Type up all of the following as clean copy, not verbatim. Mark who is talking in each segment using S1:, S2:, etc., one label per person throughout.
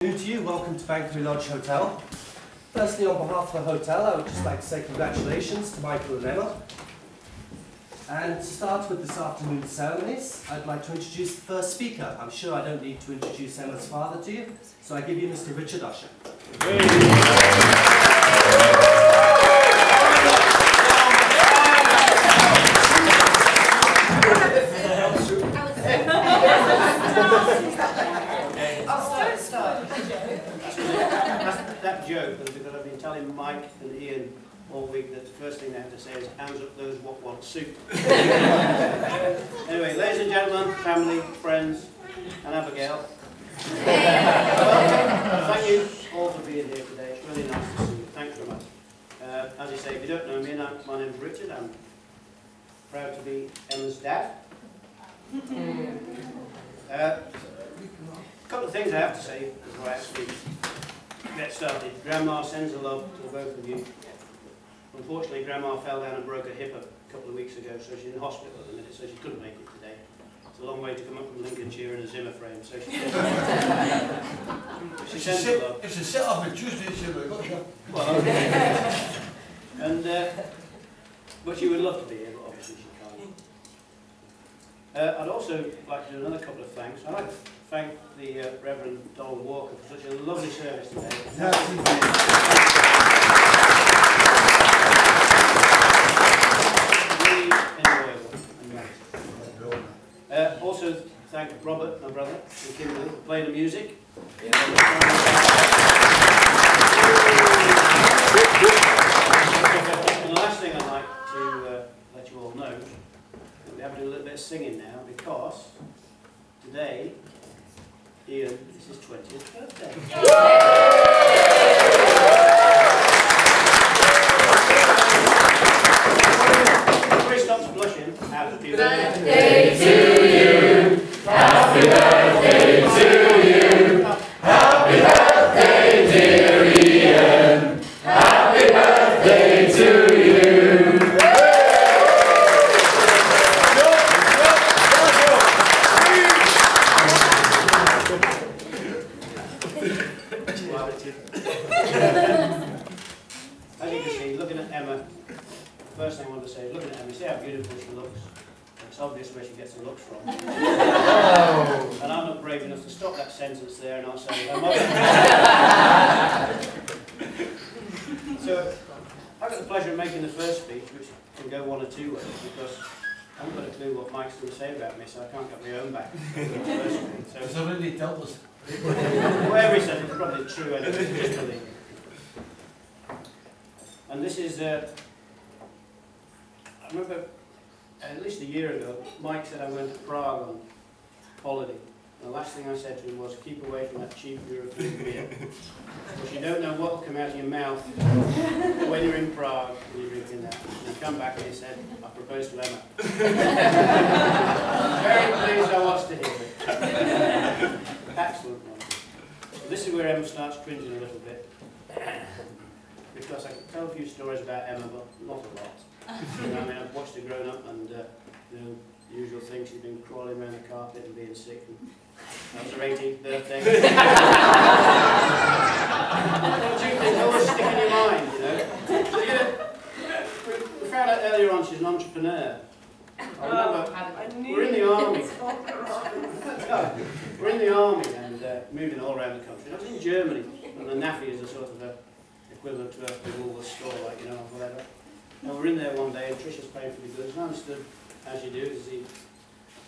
S1: New to you, welcome to Bankery Lodge Hotel. Firstly, on behalf of the hotel, I would just like to say congratulations to Michael and Emma. And to start with this afternoon's ceremonies, I'd like to introduce the first speaker. I'm sure I don't need to introduce Emma's father to you, so I give you Mr. Richard Usher.
S2: That joke, because I've been telling Mike and Ian all week that the first thing they have to say is, hands up those what want soup. Anyway, ladies and gentlemen, family, friends, and Abigail. Well, thank you all for being here today. It's really nice to see you. Thanks very much. As you say, if you don't know me, my name's Richard. I'm proud to be Emma's dad. A couple of things I have to say before I actually get started. Grandma sends her love to both of you. Unfortunately, Grandma fell down and broke her hip a couple of weeks ago, so she's in the hospital at the minute, so she couldn't make it today. It's a long way to come up from Lincolnshire in a Zimmer frame, so she sends her love.
S3: It's a set-up on Tuesday, so
S2: well, okay. And, but she would love to be here, but obviously she can't. I'd also like to do another couple of thanks. I'd like to thank the Reverend Donald Walker for such a lovely service today. Really enjoyable and nice. Also thank Robert, my brother, and Kimberly for playing the music. And the last thing I'd like to let you all know is that we have to do a little bit of singing now, because today Ian, this is his 20th birthday. Before he stops blushing, happy birthday to you. Happy birthday to you. Happy birthday, dear Ian. Happy birthday to you. As you can see, looking at Emma, the first thing I want to say is, looking at Emma, see how beautiful she looks. It's obvious where she gets her looks from. Oh. And I'm not brave enough to stop that sentence there, and I'll say, her mother. So, I've got the pleasure of making the first speech, which can go one or two ways, because I haven't got a clue what Mike's going to say about me, so I can't get my own back. So
S3: it's already dealt with.
S2: Whatever he said, it's probably true anyway, just believe it. And this is, I remember at least a year ago, Mike said I went to Prague on holiday. And the last thing I said to him was, keep away from that cheap European beer. Because you don't know what will come out of your mouth when you're in Prague and you're drinking that. And he come back and he said, I proposed to Emma. Very pleased I was to hear it. Excellent one. So this is where Emma starts cringing a little bit. Because I can tell a few stories about Emma, but not a lot. You know, I mean, I've watched her growing up, and you know, the usual thing, she's been crawling around the carpet and being sick. And that was her 18th birthday. Don't you think always stick in your mind, you know? So, you know, we found out earlier on she's an entrepreneur. I remember, we're in the army. We're in the army and moving all around the country. And I was in Germany, and the NAFI is a sort of equivalent to a Woolworths store, like, you know, whatever. And we were in there one day, and Trisha's paying for the goods, and I stood, as you do, is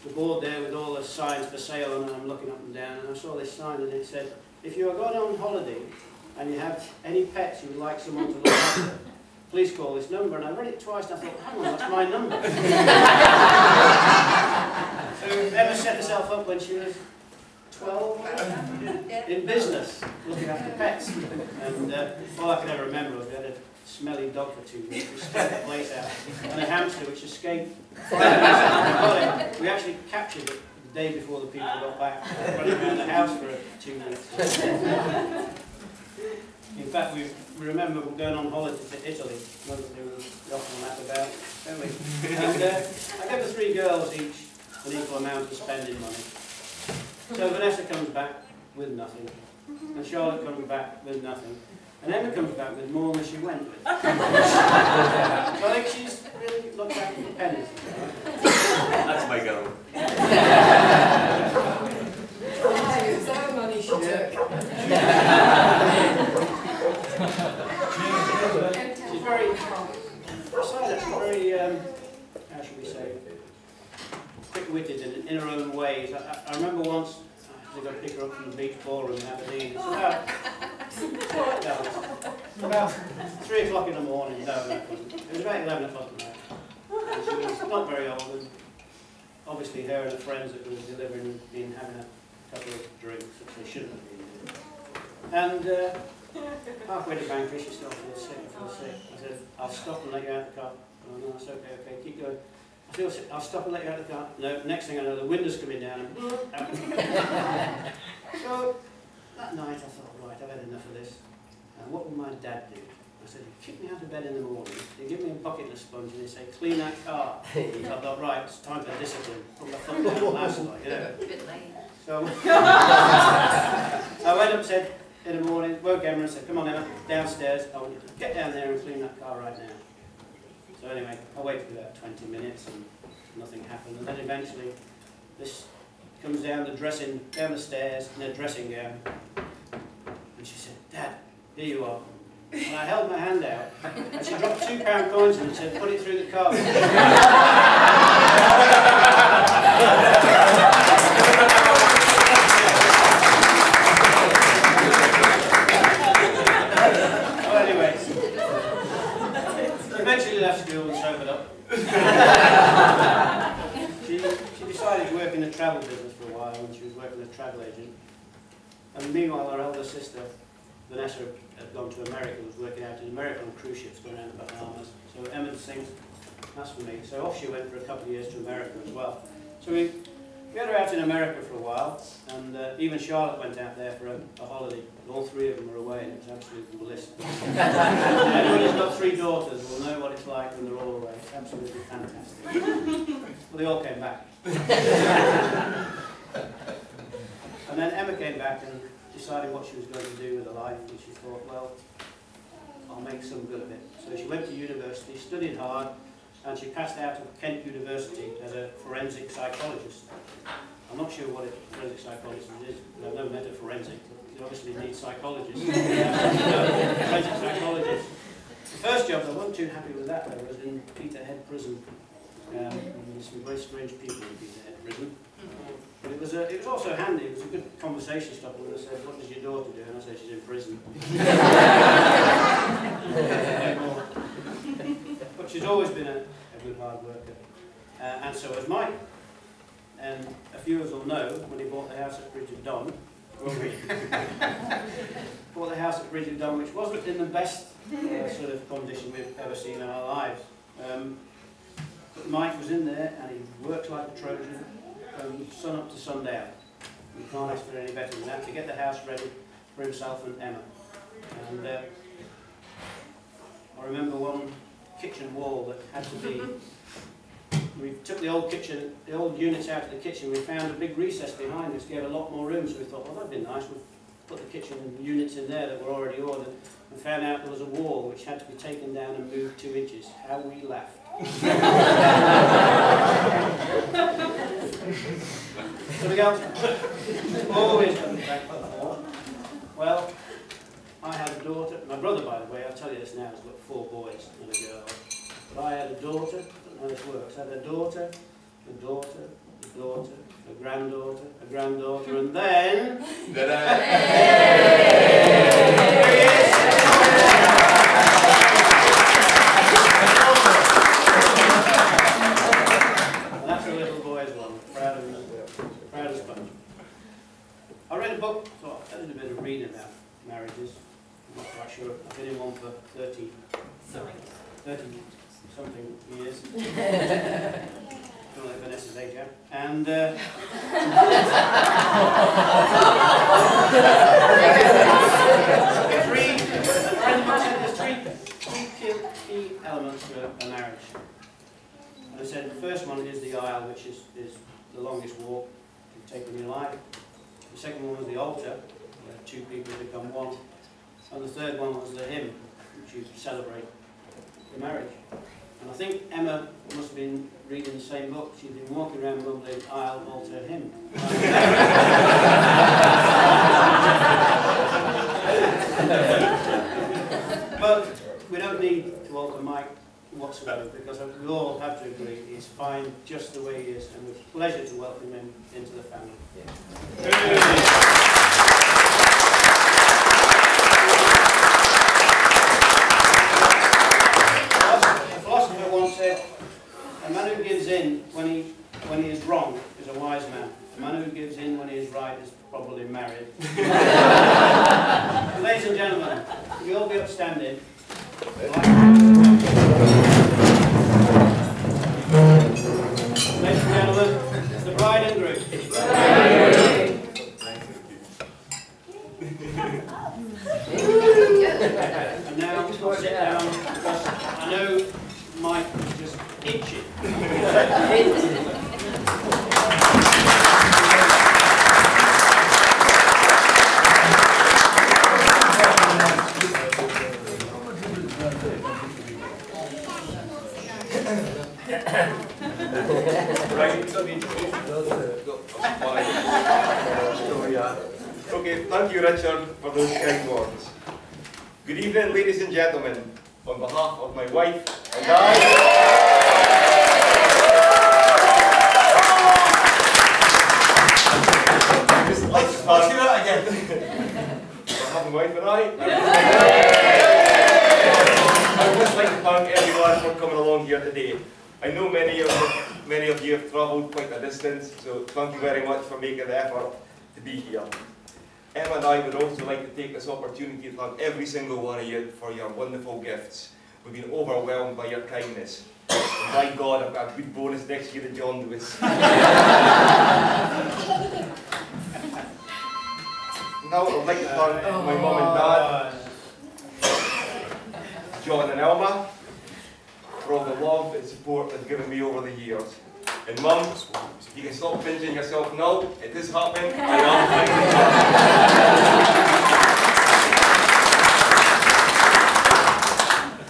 S2: the board there with all the signs for sale on, and I'm looking up and down, and I saw this sign, and it said, if you are going on holiday and you have any pets you would like someone to look after, please call this number. And I read it twice, and I thought, hang on, that's my number. So Emma set herself up when she was 12, in business, looking after pets. And all I can ever remember was we had a smelly dog for 2 weeks, which scared the place out, and a hamster which escaped. We actually captured it the day before the people got back, running around the house for 2 weeks. In fact, we remember going on holiday to Italy, another thing we often laugh about, don't we? And I gave the 3 girls each an equal amount of spending money. So Vanessa comes back with nothing. And Charlotte comes back with nothing. And Emma comes back with more than she went with. So I think she's really looked after the pennies.
S4: That's my goal.
S5: It's our money she took.
S2: She's very, how should we say, quick-witted in her own ways. I remember once, I got to pick her up from the beach ballroom in Aberdeen. It's about 3 o'clock in the morning. No, it wasn't. It was about 11 o'clock at night. And she was not very old, and obviously her and her friends that were delivering had been having a couple of drinks, which they shouldn't have been doing. And halfway to Bangor, she started to feel sick. I said, I'll stop and let you out the car. Oh, no, it's okay, keep going. I feel sick, I'll stop and let you out the car. No, next thing I know, the window's coming down. So, that night I thought, right, I've had enough of this. What would my dad do? I said, he'd kick me out of bed in the morning, he'd give me a bucket and a sponge, and he'd say, clean that car. So I thought, right, it's time for discipline. Put my foot down last night, you know.
S5: A bit late.
S2: So, I went up and said, in the morning, woke Emma and said, come on Emma, downstairs, I want you to get down there and clean that car right now. So anyway, I waited about 20 minutes and nothing happened, and then eventually this comes down the stairs in a dressing gown, and she said, Dad, here you are. And I held my hand out, and she dropped £2 coins in and said, put it through the car. Well, anyway, eventually left school and sobered up. She decided to work in the travel business for a while, and she was working as a travel agent. And meanwhile, her elder sister, Vanessa, had gone to America, was working out in America on cruise ships going around the Bahamas. So Emma thinks, that's for me. So off she went for a couple of years to America as well. So we had her out in America for a while, and even Charlotte went out there for a holiday. All 3 of them were away, and it was absolutely bliss. Anyone who's got 3 daughters will know what it's like when they're all away. It's absolutely fantastic. Well, they all came back. And then Emma came back and decided what she was going to do with her life, and she thought, well, I'll make some good of it. So she went to university, studied hard, and she passed out of Kent University as a forensic psychologist. I'm not sure what a forensic psychologist is, but I've never met a forensic. You obviously need psychologists. Forensic psychologist. The first job, I wasn't too happy with that, though, was in Peterhead Prison. There's some very strange people in Peterhead Prison. But it was also handy. It was a good conversation starter when I said, what does your daughter do? And I said, she's in prison. But she's always been a good hard worker. And so has Mike. And a few of us will know, when he bought the house at Bridge of Don, bought the house at Bridge of Don, which wasn't in the best sort of condition we've ever seen in our lives. But Mike was in there, and he worked like a Trojan, from sun up to sundown. You can't ask for any better than that, to get the house ready for himself and Emma. And I remember one kitchen wall that had to be, we took the old kitchen, the old units out of the kitchen, we found a big recess behind us, gave a lot more room, so we thought, well, that'd be nice, we'll put the kitchen units in there that were already ordered, and found out there was a wall which had to be taken down and moved 2 inches. How we laughed. So the girls always coming back for the wall. Well, I had a daughter, my brother, by the way, I'll tell you this now, has got 4 boys and a girl. But I had a daughter, I don't know how this works, I had a daughter, a daughter, a daughter, a granddaughter, and then... That's a little boy's one, proud as sponge. I read a book, so I did a bit of reading about marriages. I'm not quite sure, I've been in one for 30 something years. I feel like Vanessa's age, yeah? And there's 3 key elements to a marriage. And I said the first one is the aisle, which is the longest walk you've taken in your life. The second one was the altar, two people become one. And the third one was the hymn, which you celebrate the marriage. And I think Emma must have been reading the same book. She's been walking around mumbling, "I'll alter him." But we don't need to alter Mike whatsoever, because we all have to agree he's fine just the way he is, and it's a pleasure to welcome him into the family. The philosopher once said, "A man who gives in when he is wrong is a wise man. A man who gives in when he is right is probably married." Ladies and gentlemen, will you all be upstanding? Ladies and gentlemen, the bride and groom. And now I'll sit down, because I know Mike is just itching.
S4: Okay, thank you, Richard, for those kind words. Good evening, ladies and gentlemen. On behalf of my wife and I, just like to
S3: Let's do that again.
S4: on behalf of my wife and I would just like to thank everyone for coming along here today. I know many of you have travelled quite a distance, so thank you very much for making the effort to be here. Emma and I would also like to take this opportunity to thank every single one of you for your wonderful gifts. We've been overwhelmed by your kindness. And by God, I've got a good bonus next year to John Lewis. Now I'd like to thank my mum and dad, John and Elma, for all the love and support they've given me over the years. And Mum, you can stop pinching yourself now. It is happening. I am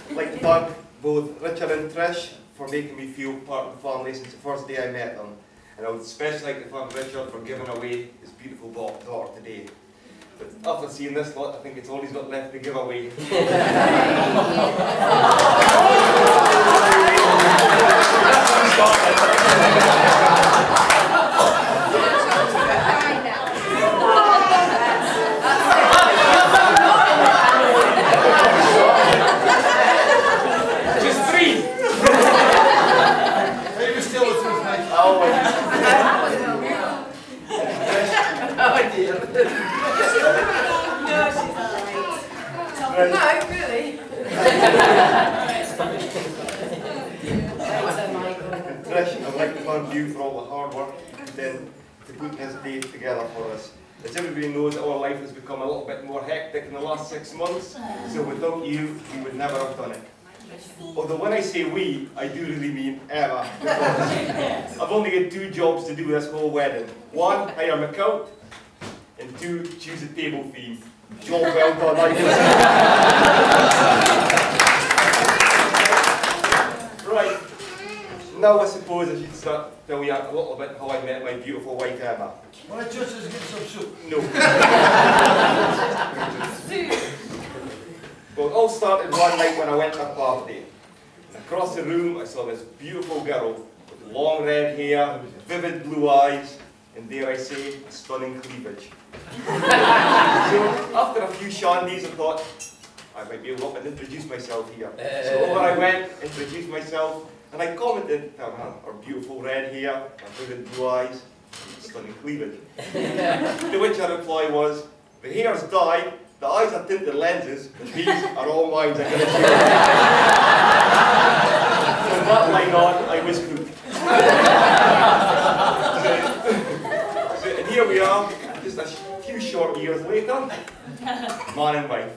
S4: I'd like to thank both Richard and Trish for making me feel part of the family since the first day I met them. And I would especially like to thank Richard for giving away his beautiful daughter today. But after seeing this lot, I think it's all he's got left to give away.
S3: Just 3. Maybe still with us, mate.
S4: Oh dear.
S5: No, really.
S4: Trish, I'd like to thank you for all the hard work you've done to put this day together for us. As everybody knows, our life has become a little bit more hectic in the last 6 months, so without you, we would never have done it. Although when I say we, I do really mean Emma, because I've only had 2 jobs to do this whole wedding. 1, hire my coat, and 2, choose a table theme. Job well done, I guess. Right. Now I suppose I should start to tell you a little bit how I met my beautiful wife Emma.
S3: Want to just get some soup?
S4: No. Well, it all started one night when I went to a party. And across the room I saw this beautiful girl with long red hair, vivid blue eyes, and dare I say, stunning cleavage. So after a few shandies I thought, I might be able to introduce myself here. So over I went, introduced myself, and I commented on her beautiful red hair, her vivid blue eyes, and stunning cleavage. To which her reply was, the hair's dyed, the eyes are tinted lenses, and these are all mine, I can assure you. From that line on, I was hooked. And here we are, just a few short years later, man and wife.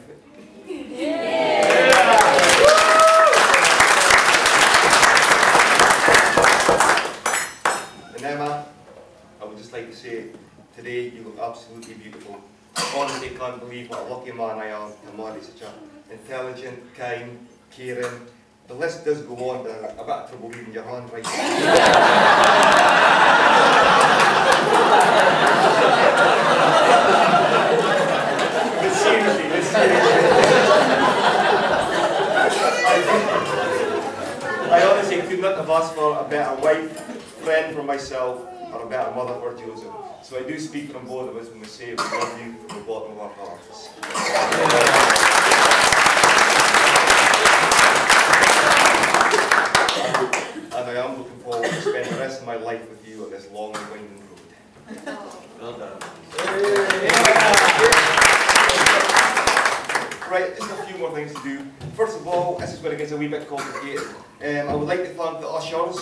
S4: And Emma, I would just like to say, today you look absolutely beautiful. honestly can't believe what a lucky man I am to marry such an intelligent, kind, caring. The list does go on, but I'm a bit of trouble reading your handwriting. But seriously, I honestly could not have asked for a better wife, friend for myself, or a better mother for Joseph. So I do speak from both of us when we say we love you from the bottom of our hearts. And I am looking forward to spending the rest of my life with you on this long and winding road.
S3: Well done.
S4: Right, just a few more things to do. First of all, this is where it gets a wee bit complicated. I would like to thank the ushers,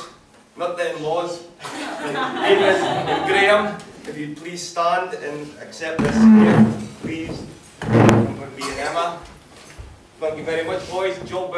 S4: not the in-laws, Amos and Graham. If you'd please stand and accept this gift, please, from me and Emma. Thank you very much, boys. Job